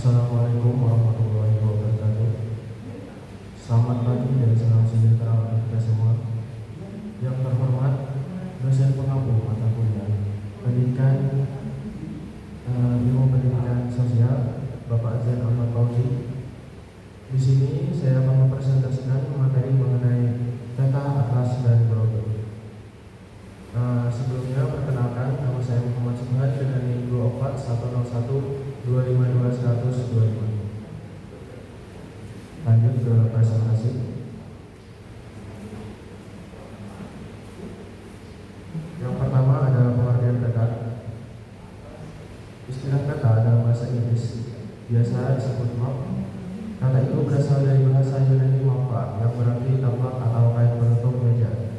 Assalamualaikum warahmatullahi wabarakatuh. Selamat pagi dan salam sejahtera untuk kita semua. Yang terhormat dosen pengampu mata kuliah pendidikan ilmu pendidikan sosial Bapak Zain Ahmad Fauzi. Di sini saya akan mempresentasikan materi mengenai peta atlas dan broker. Sebelumnya perkenalkan, nama saya Muhammad Subhan dengan NIM 24.101.252.125. Lanjut ke presentasi. Yang pertama adalah pengertian peta. Istilah peta dalam bahasa Inggris biasa disebut map. Kata itu berasal dari bahasa Yunani mappa yang berarti taplak atau kain penutup meja.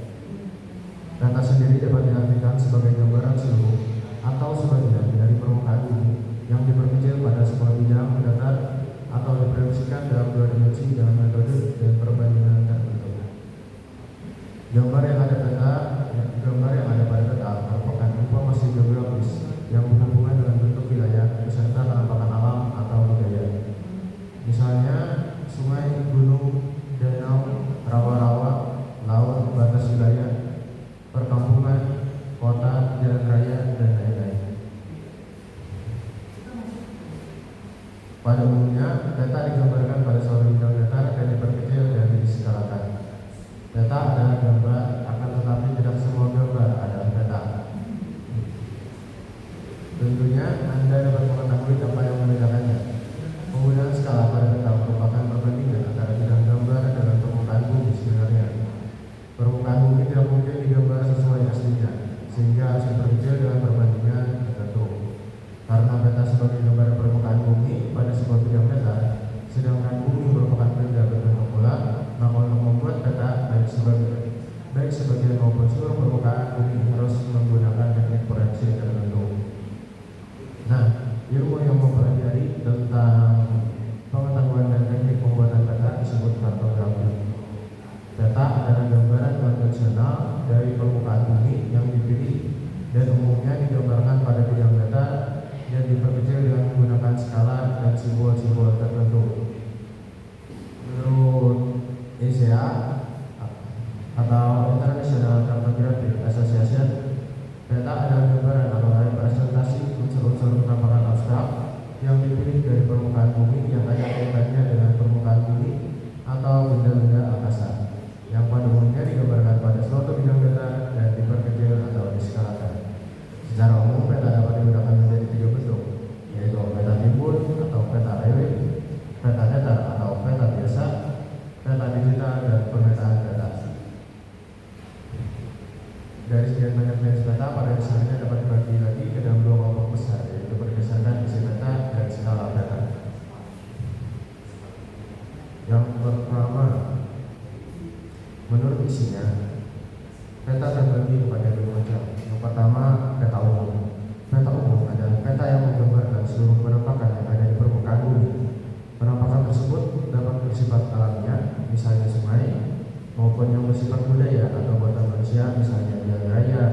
Peta sendiri dapat diartikan sebagai gambaran seluruh atau sebagian dari permukaan bumi yang diperkecil pada sebuah bidang datar atau diproyeksikan dalam dua dimensi dengan metode dan perbandingan tertentu. Gambar yang ada pada peta merupakan informasi geografis yang berhubungan dengan bentuk wilayah beserta penampakan alam atau budaya. Misalnya sungai, gunung, danau, rawa-rawa, laut, batas wilayah, perkampungan, kota, jalan raya, dan lain-lain. Pada umumnya, peta digambarkan pada suatu bidang datar dan diperkecil dan diskalakan. Peta adalah gambar, akan tetapi tidak semua gambar adalah peta. Tentunya Anda dapat mengetahui apa yang membedakannya. Penggunaan skala pada peta merupakan perbandingan antara bidang gambar dengan permukaan bumi sebenarnya. Permukaan bumi tidak mungkin digambar sesuai aslinya, sehingga harus diperkecil dengan perbandingan tertentu. Karena peta sebagai gambaran permukaan bumi pada sebuah bidang peta, sedangkan bumi merupakan benda berbentuk bola, maka untuk membuat peta baik sebagian maupun seluruh permukaan bumi harus menggunakan teknik proyeksi tertentu. Nah, ilmu yang mempelajari tentang pengetahuan dan teknik pembuatan peta disebut kartografi. Peta adalah gambaran konvensional dari permukaan bumi yang dipilih dan umumnya digambarkan pada bidang peta dan diperkecil dengan menggunakan skala dan simbol-simbol tertentu. Menurut ICA atau International Cartographic Association, peta adalah gambaran atau representasi unsur-unsur penampakan abstrak yang dipilih dari permukaan bumi yang ada kaitannya dengan permukaan bumi atau benda-benda angkasa, yang pada umumnya digambarkan pada suatu bidang datar dan diperkecil atau diskalakan. Secara umum, peta dapat digunakan menjadi tiga bentuk, yaitu peta timbul atau peta relief, peta datar atau peta biasa, peta digital, dan pemetaan data. Dari sekian banyak jenis peta, pada dasarnya dapat dibagi lagi ke dalam dua kelompok besar, yaitu berdasarkan isi peta dan skala peta. Yang pertama, menurut isinya, peta terbagi kepada dua macam. Yang pertama, peta umum. Peta umum adalah peta yang menggambarkan seluruh penampakan yang ada di permukaan bumi. Penampakan tersebut dapat bersifat alamiah, misalnya sungai, maupun yang bersifat budaya atau buatan manusia, misalnya jalan raya.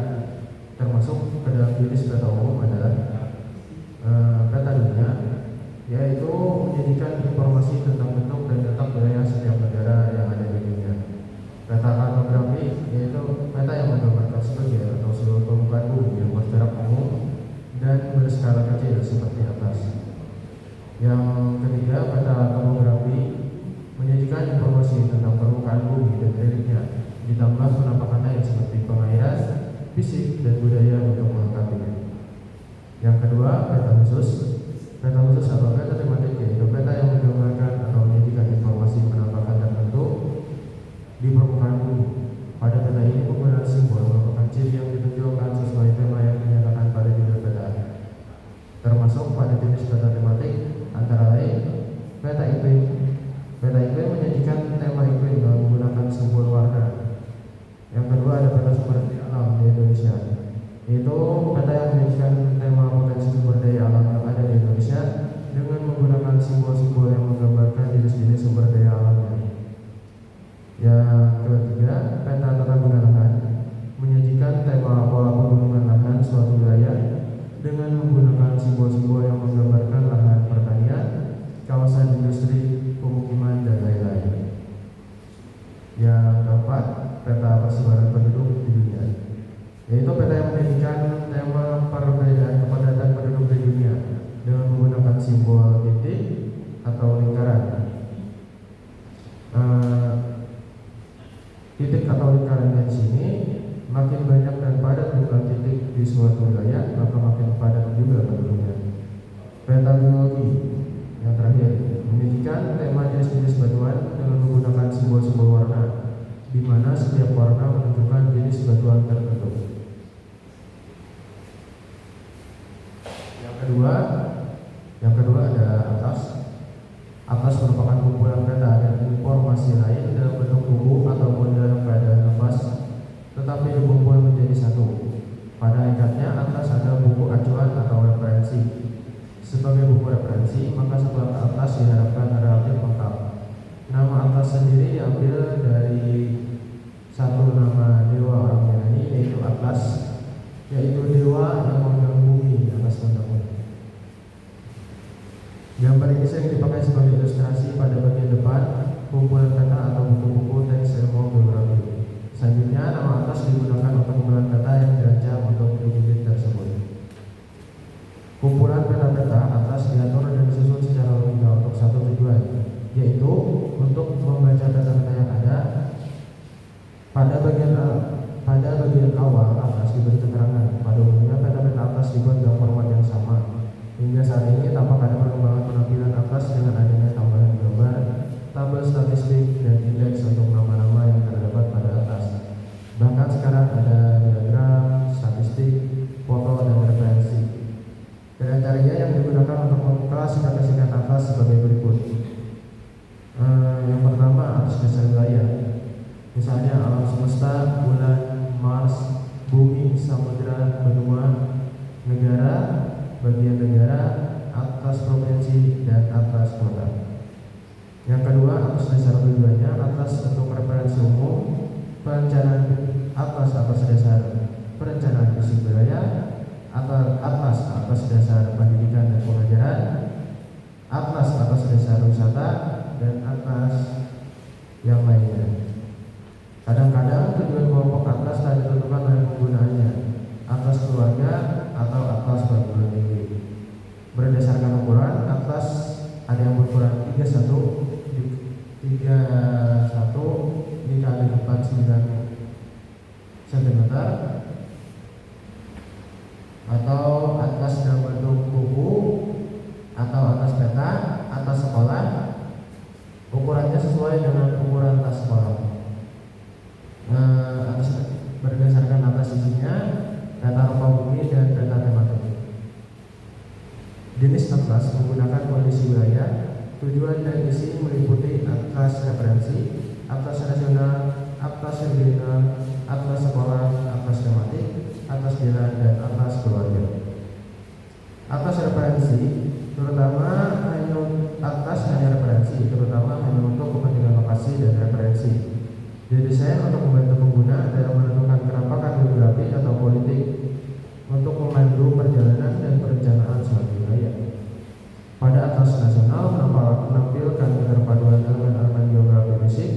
Termasuk ke dalam jenis peta umum adalah peta dunia, yaitu menjadikan informasi tentang bentuk dan letak wilayah setiap negara yang ada di dunia. Peta kartografi yaitu peta yang menggambarkan sebagian atau seluruh permukaan bumi yang berjarak umum dan berskala kecil seperti atas. Yang ketiga, peta topografi menyajikan informasi tentang permukaan bumi dan deliknya, ditambah penampakan lain seperti pengairan, fisik, dan budaya untuk melengkapinya. Yang kedua, peta khusus. Peta khusus atau peta tematik yaitu peta yang menggambarkan atau menyajikan informasi penampakan tertentu di permukaan bumi. Pada peta ini penggunaan simbol merupakan ciri yang ditunjukkan sesuai tema yang dinyatakan pada judul peta. Termasuk pada jenis peta tematik antara lain peta iklim. Peta iklim menyajikan tema iklim dengan menggunakan simbol warna. Yang kedua ada peta sumber daya alam di Indonesia, yaitu peta yang menyajikan tema potensi sumber daya alam yang ada di Indonesia dengan menggunakan simbol-simbol yang menggambarkan jenis-jenis sumber daya alamnya. Yang ketiga, peta tata guna lahan menyajikan tema pola pegunungan lahan suatu wilayah dengan menggunakan simbol-simbol yang menggambarkan lahan pertanian, yaitu peta yang menjadikan tema perbedaan kepadatan penduduk di dunia dengan menggunakan simbol titik atau lingkaran. Titik atau lingkaran di sini makin banyak dan padat jumlah titik di suatu wilayah, maka makin padat juga penduduknya. Peta geologi yang terakhir menunjukkan tema jenis-jenis batuan dengan menggunakan simbol-simbol warna, di mana setiap warna menunjukkan jenis batuan tertentu. Yang kedua ada atas. Atas merupakan kumpulan peta dan informasi lain dalam bentuk buku ataupun dalam keadaan lepas, tetapi dikumpul menjadi satu. Pada ikatnya atas ada buku acuan atau referensi. Sebagai buku referensi, maka setelah ke atas diharapkan relatif lengkap. Nama atas sendiri diambil dari satu nama dewa orang Yunani, yaitu Atlas, yaitu dewa yang memegang bumi di atas pundaknya. Gambar ini sering dipakai sebagai ilustrasi pada bagian depan kumpulan peta atau buku-buku teks ilmu geografi. Selanjutnya, nama atas digunakan untuk kumpulan peta yang dirancang untuk bibit tersebut. Kumpulan peta-peta atas diatur dan disusun secara logika untuk satu tujuan, yaitu untuk membaca peta-peta yang ada. Pada bagian awal atas diberi keterangan. Pada umumnya peta-peta atas dibuat dalam format yang sama. Hingga saat ini tampak ada perkembangan penampilan atas dengan adanya tambahan gambar, tabel statistik, dan indeks untuk nama-nama yang terdapat pada atas. Bahkan sekarang ada diagram, statistik, foto, dan referensi. Kriteria yang digunakan untuk mengklasifikasikan atas sebagai berikut. Yang pertama, atas dasar wilayah. Misalnya alam semesta, bulan, Mars, bumi, samudera, benua, negara, bagian negara, atas provinsi, dan atas kota. Yang kedua, atas dasar tujuannya, atas untuk referensi umum, perencanaan atas dasar perencanaan fisik wilayah, atas dasar pendidikan dan pengajaran, atas dasar wisata, dan atas yang lainnya. Kadang-kadang tujuan kelompok atas tak ditentukan oleh penggunaannya, atas keluarga atau atas perguruan tinggi. Berdasarkan ukuran, atas ada yang berukuran 31 dikali 49 cm, atau atas dalam bentuk buku, atau atas peta, atas sekolah. Ukurannya sesuai dengan ukuran tas sekolah. Berdasarkan atas isinya, peta rupa bumi dan peta tematik. Jenis atlas menggunakan kondisi wilayah, tujuan dan isi meliputi atlas referensi, atlas nasional, atlas regional, atlas sekolah, atlas tematik, atlas jalan, dan atlas keluarga. Atlas referensi terutama hanya untuk kepentingan lokasi dan referensi. Didesain untuk membantu pengguna dalam menentukan kenampakan geografi atau politik, untuk memandu perjalanan dan perencanaan suatu wilayah. Pada atlas nasional menampilkan keterpaduan elemen-elemen geografi fisik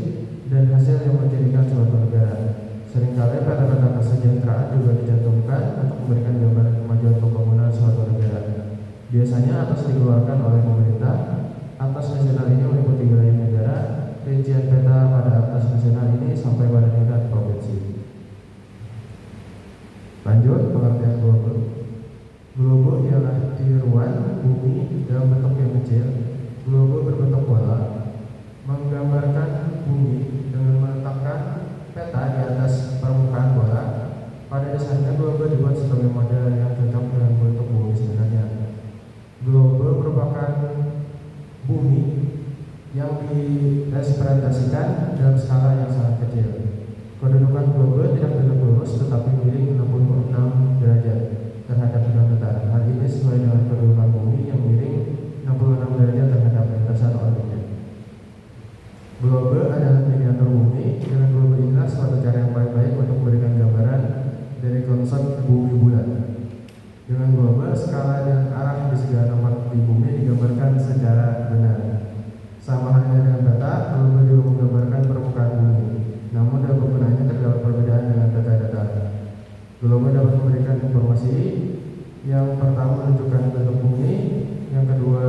dan hasil yang menjadikan suatu negara. Seringkali peta-peta kesejahteraan juga dicantumkan untuk memberikan gambaran kemajuan pembangunan suatu negara. Biasanya atlas dikeluarkan oleh pemerintah. Atlas nasional ini meliputi wilayah negara. Rincian peta pada atlas nasional ini sampai pada tingkat provinsi. Lanjut, pengertian globe. Globe ialah tiruan bumi dalam bentuk yang kecil. Globe berbentuk bola, menggambarkan bumi dengan meletakkan peta di atas permukaan bola. Pada dasarnya globe dibuat sebagai model yang cocok dengan bentuk bumi sebenarnya. Globe merupakan bumi yang direpresentasikan dalam skala yang sangat kecil. Kedudukan globe tidak tegak lurus tetapi miring 66 derajat terhadap bidang datar. Hal ini sesuai dengan kedudukan bumi yang miring 66 derajat terhadap lintasan orbitnya. Globe adalah miniatur bumi. Dengan globe inilah suatu cara yang paling baik untuk memberikan gambaran dari konsep bumi bulat. Dengan globe, skala dan arah di segala tempat di bumi digambarkan secara benar. Sama halnya dengan peta, globe juga menggambarkan permukaan bumi. Namun dapat memberikan informasi. Yang pertama menunjukkan bentuk bumi, yang kedua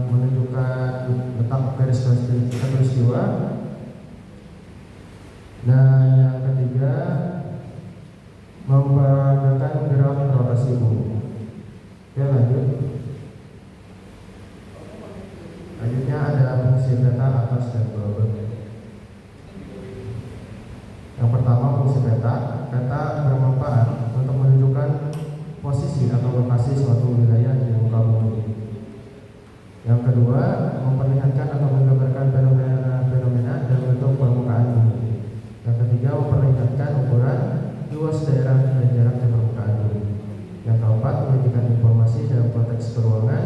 menunjukkan letak garis khatulistiwa, dan yang ketiga memperagakan gerak rotasi bumi. Oke, lanjutnya ada fungsi peta atas dan bawah. Yang pertama fungsi peta bermanfaat untuk menunjukkan posisi atau lokasi suatu wilayah di muka bumi. Yang kedua, memperlihatkan atau menggambarkan fenomena dalam bentuk permukaan bumi. Yang ketiga, memperlihatkan ukuran, luas daerah dan jarak di permukaan bumi. Yang keempat, memberikan informasi dalam konteks keruangan.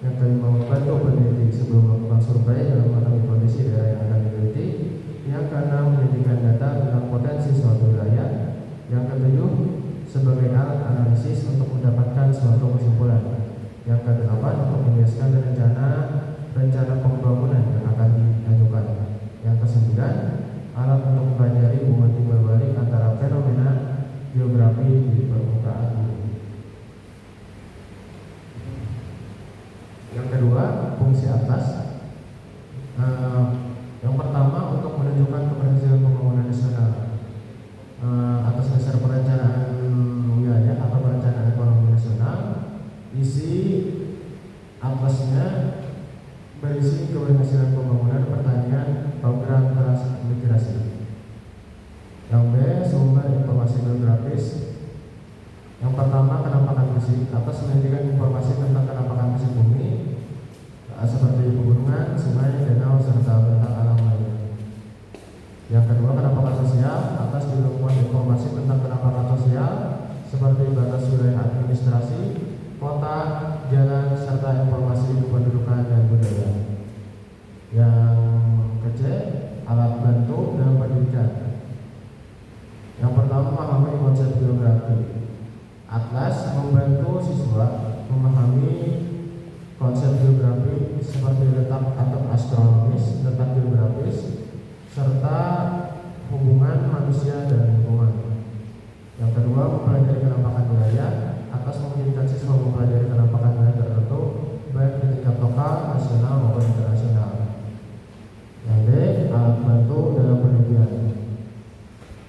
Yang kelima, membantu peneliti sebelum melakukan survei dalam mengetahui kondisi daerah yang akan diteliti. Yang keenam, menyajikan data tentang potensi suatu wilayah. Yang ketujuh, sebagai alat analisis untuk mendapatkan suatu kesimpulan. Yang kedelapan, untuk menjelaskan rencana pembangunan yang akan diajukan. Yang kesembilan, alat untuk mempelajari hubungan timbal balik antara fenomena geografi di permukaan bumi. Yang kedua, fungsi atas. Yang pertama, untuk menunjukkan keberhasilan pembangunan nasional atas dasar perencanaan wilayah atau perencanaan ekonomi nasional. Isi atlasnya berisi keberhasilan pembangunan pertanian, program transmigrasi. Yang B, sumber informasi geografis. Yang pertama, kenampakan fisik. Atas menyajikan informasi tentang kenampakan fisik bumi seperti pegunungan, sungai, danau, serta bentang alam lainnya. Yang kedua, kenampakan sosial. Atas dilakukan informasi tentang kenampakan sosial seperti batas wilayah administrasi, kota, jalan, serta informasi kependudukan dan budaya. Yang ke-C, alat bantu dalam pendidikan. Yang pertama, memahami konsep geografi. Atlas membantu siswa memahami konsep geografi seperti letak atau astronomis, letak geografis, serta hubungan manusia dan lingkungan. Yang kedua, mempelajari kenampakan wilayah. Atas memungkinkan siswa mempelajari kenampakan wilayah tertentu baik di tingkat lokal, nasional maupun internasional. Yang D, alat bantu dalam penelitian.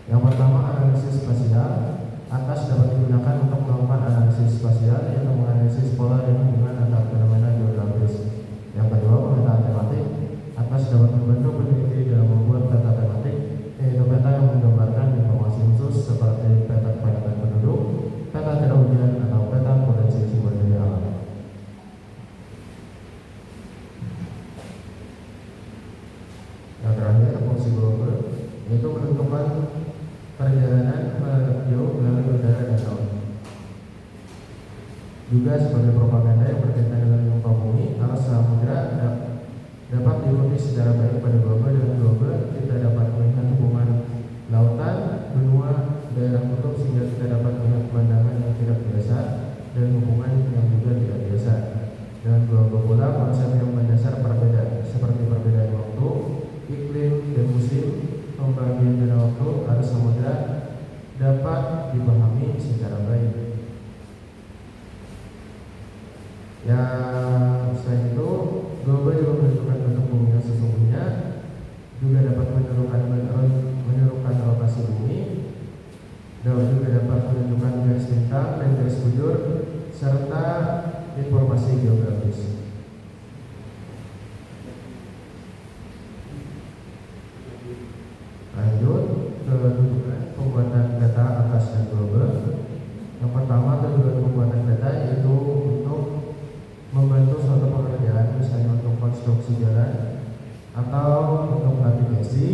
Yang pertama, analisis spasial. Atas dapat digunakan untuk melakukan analisis spasial, yaitu menganalisis pola dan hubungan antar fenomena geografis. Yang kedua, pemetaan tematik. Atas dapat membantu peneliti dalam membuat peta tematik, yaitu peta yang menggambarkan informasi khusus seperti peta kepadatan penduduk, peta curah hujan, atau peta potensi sumber daya alam. Yang terakhir, fungsi global, yaitu menentukan perjalanan jauh melalui udara dan laut. Juga sebagai propaganda yang berkaitan dengan muka bumi, arus samudra dapat diikuti secara baik pada global. Dengan global, kita dapat melihat hubungan lautan, benua, daerah kutub, sehingga kita dapat melihat pemandangan yang tidak biasa dan hubungan yang juga tidak biasa. Dengan global pula, konsep yang mendasar perbedaan seperti perbedaan waktu, iklim dan musim, pembagian dalam waktu, arus samudra dapat dipahami secara baik. Yang selain itu, global juga menentukan bentuk bumi yang sesungguhnya, juga dapat menentukan rotasi bumi, dan juga dapat menunjukkan garis bintang dan garis bujur serta informasi geografis. Lanjut ke tujuan pembuatan data atas dan global. Yang pertama, tujuan pembuatan data yaitu untuk membantu suatu pekerjaan, misalnya untuk konstruksi jalan atau untuk navigasi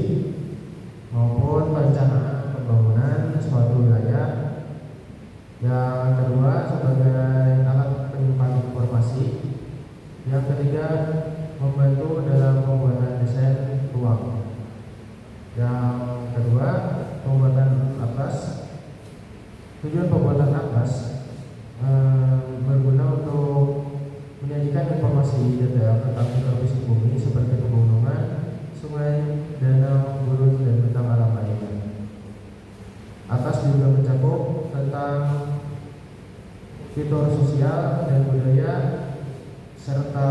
maupun perencanaan pembangunan suatu wilayah. Yang kedua, sebagai alat penyimpanan informasi. Yang ketiga, membantu dalam pembuatan desain ruang. Yang kedua, pembuatan atlas. Tujuan pembuatan atlas berguna untuk menyajikan informasi detail tentang geografis bumi seperti pegunungan, sungai, danau, gurun, dan bentang alam lainnya. fitur sosial dan budaya, serta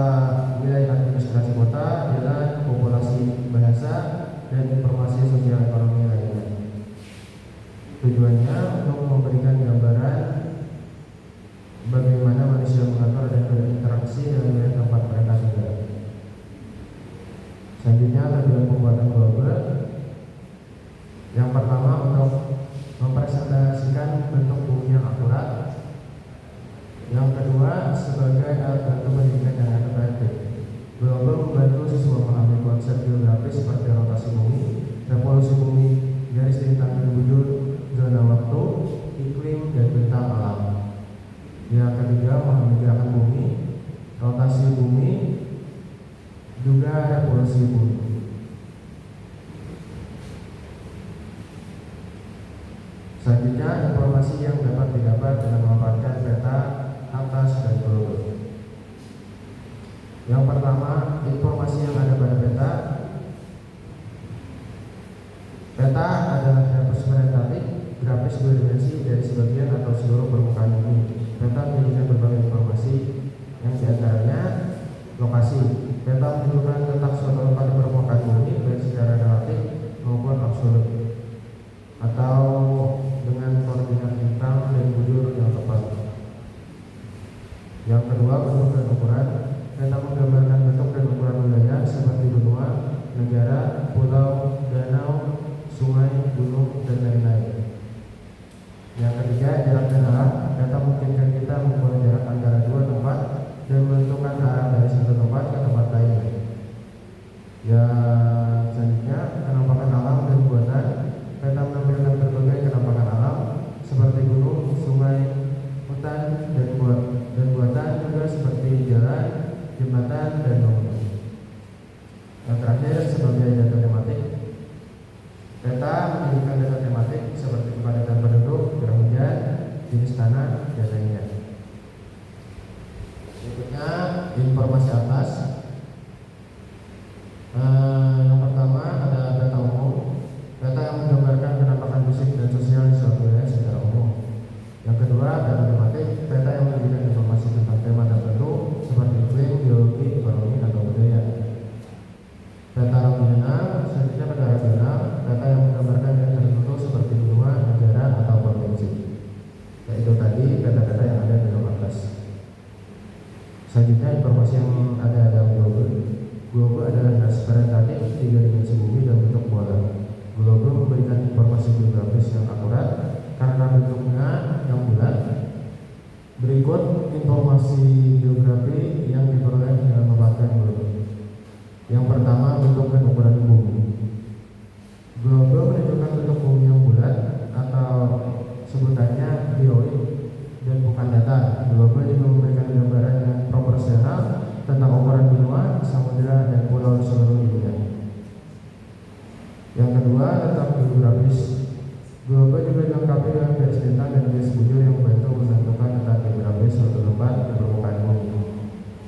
wilayah administrasi kota, jalan, populasi, bahasa, dan informasi sosial ekonomi lainnya. Tujuannya untuk memberikan gambaran bagaimana manusia mengatur dan berinteraksi dengan wilayah tempat mereka tinggal. Selanjutnya, tujuan pembuatan global. Yang pertama, untuk mempresentasikan bentuk bumi yang akurat. Yang kedua, sebagai alat bantu pendidikan yang efektif. Global membantu siswa memahami konsep geografis seperti rotasi bumi, revolusi bumi, garis lintang dan bujur, zona waktu, iklim, dan bentang alam. Yang ketiga, memahami gerakan bumi, rotasi bumi, juga revolusi bumi. Selanjutnya, informasi yang dapat didapat dengan memanfaatkan peta, atlas, dan global. Yang pertama, informasi yang ada pada peta. Peta adalah representatif grafis dua dimensi dari sebagian atau seluruh permukaan bumi. Peta menunjukkan berbagai informasi yang diantaranya lokasi. Peta menunjukkan letak suatu tempat di permukaan bumi baik secara relatif maupun absolut, atau dengan koordinat lintang dan bujur yang tepat. Yang kedua, bentuk dan ukuran. Peta menggambarkan bentuk dan ukuran wilayah seperti benua, negara, pulau, danau, sungai, gunung, dan lain-lain. Yang ketiga, jarak dan arah. Peta memungkinkan kita mengukur jarak antara dua tempat dan menentukan arah dari satu tempat ke tempat lain. Yang selanjutnya, penampakan alam dan buatan. Peta menampilkan berbagai penampakan alam seperti gunung, sungai, hutan, dan buatan juga seperti jalan, jembatan, dan bangunan. Yang terakhir, sebagai data tematik. Peta menunjukkan data tematik seperti kepadatan penduduk, curah hujan, jenis tanah, dan lainnya. Berikutnya, informasi atas. Yang pertama ada peta umum. Peta yang menggambarkan penampakan fisik dan sosial di suatu wilayah secara umum. Yang kedua, data tematik. Peta yang menunjukkan informasi tentang tema tertentu seperti iklim, geologi, ekonomi, atau budaya. Peta regional. Selanjutnya, peta regional. Peta yang menggambarkan yang tertentu seperti benua, negara, atau provinsi. Yaitu tadi peta-peta yang ada di dalam atas. Selanjutnya, informasi yang ada dalam global. Global adalah representatif tiga dimensi bumi dan bentuk bola. Global memberikan informasi geografis yang akurat karena bentuknya yang bulat. Berikut informasi geografi yang diperoleh dengan memanfaatkan global. Yang pertama, bentuk dan ukuran bumi. Global menunjukkan bentuk bumi yang bulat atau sebutannya geoid dan bukan datar. Global juga memberikan gambaran yang proporsional tentang ukuran benua, samudera, dan pulau di seluruh dunia. Yang kedua, letak geografis. Global juga dilengkapi dengan garis lintang dan garis bujur yang membantu menentukan letak geografis suatu tempat di permukaan bumi.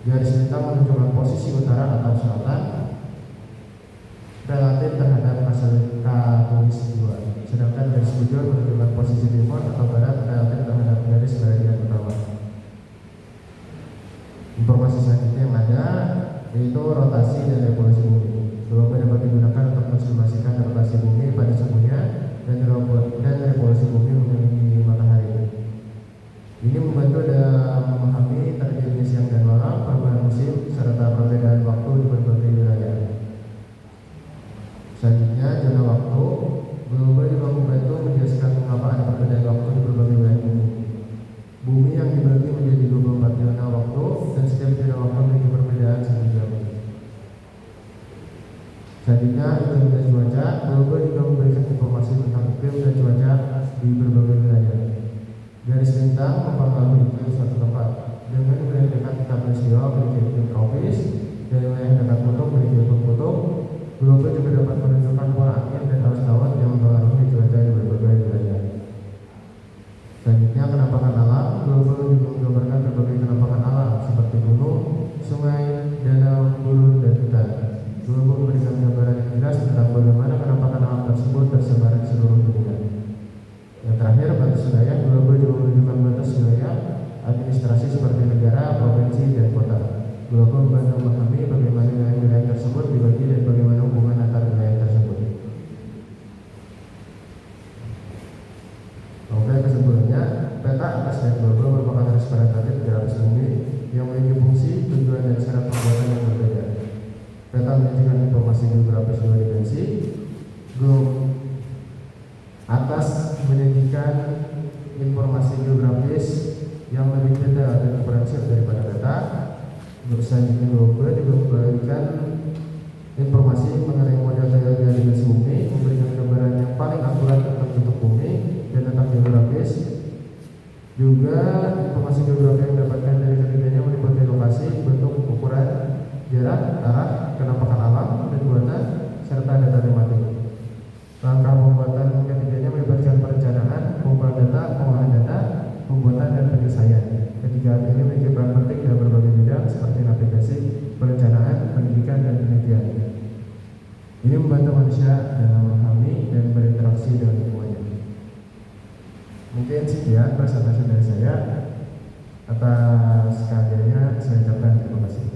Garis lintang menunjukkan posisi utara atau selatan relatif terhadap khatulistiwa, sedangkan garis bujur menunjukkan posisi timur atau barat relatif terhadap garis meridian utama. Informasi selanjutnya yang ada yaitu rotasi dan revolusi bumi. Global dapat digunakan untuk mensimulasikan rotasi bumi pada suhunya dan revolusi bumi mengelilingi matahari. Ini membantu dalam memahami terjadinya siang dan malam, perubahan musim, serta perbedaan waktu di berbagai wilayah. Selanjutnya, zona waktu. Global juga membantu menjelaskan mengapa ada perbedaan waktu di berbagai wilayah bumi. Bumi yang dibagi menjadi 24 zona waktu dan setiap zona waktu memiliki perbedaan 1 jam. Selanjutnya, iklim dan cuaca. Global juga memberikan informasi tentang iklim dan cuaca di berbagai wilayah. Garis lintang mempengaruhi iklim suatu tempat. Dengan wilayah dekat khatulistiwa memiliki iklim tropis dan wilayah dekat kutub memiliki iklim kutub. Global juga dapat menunjukkan pola angin dan arus laut yang mempengaruhi cuaca di berbagai wilayah. Selanjutnya, penampakan alam. Global juga menggambarkan berbagai penampakan alam seperti gunung, sungai, danau, gurun, dan hutan. Global memberikan gambaran yang jelas tentang bagaimana penampakan alam tersebut tersebar di seluruh dunia. Yang terakhir, batas wilayah. Global juga menunjukkan batas wilayah administrasi atas dan bawah merupakan representatif grafis bumi yang memiliki fungsi, tujuan, dan cara pembuatan yang berbeda. Peta menyajikan informasi geografis dua dimensi. Atas menyajikan informasi geografis yang lebih detail dan komprehensif daripada peta. Selanjutnya grup B juga memberikan informasi mengenai model tiga dimensi bumi, memberikan gambaran yang paling akurat tentang bentuk bumi dan letak geografis. Juga informasi geografi yang didapatkan dari ketiganya meliputi lokasi, bentuk, ukuran, jarak, arah, kenampakan alam, dan buatan, serta data tematik. Langkah pembuatan ketiganya melibatkan perencanaan, pengumpulan data, pengolahan data, pembuatan, dan penyelesaian. Ketiga ini memiliki peran penting dalam berbagai bidang seperti navigasi, perencanaan, pendidikan, dan penelitian. Ini membantu manusia dalam memahami dan berinteraksi dengan semuanya. Mungkin sekian presentasi dari saya. Atas karyanya saya ucapkan terima kasih.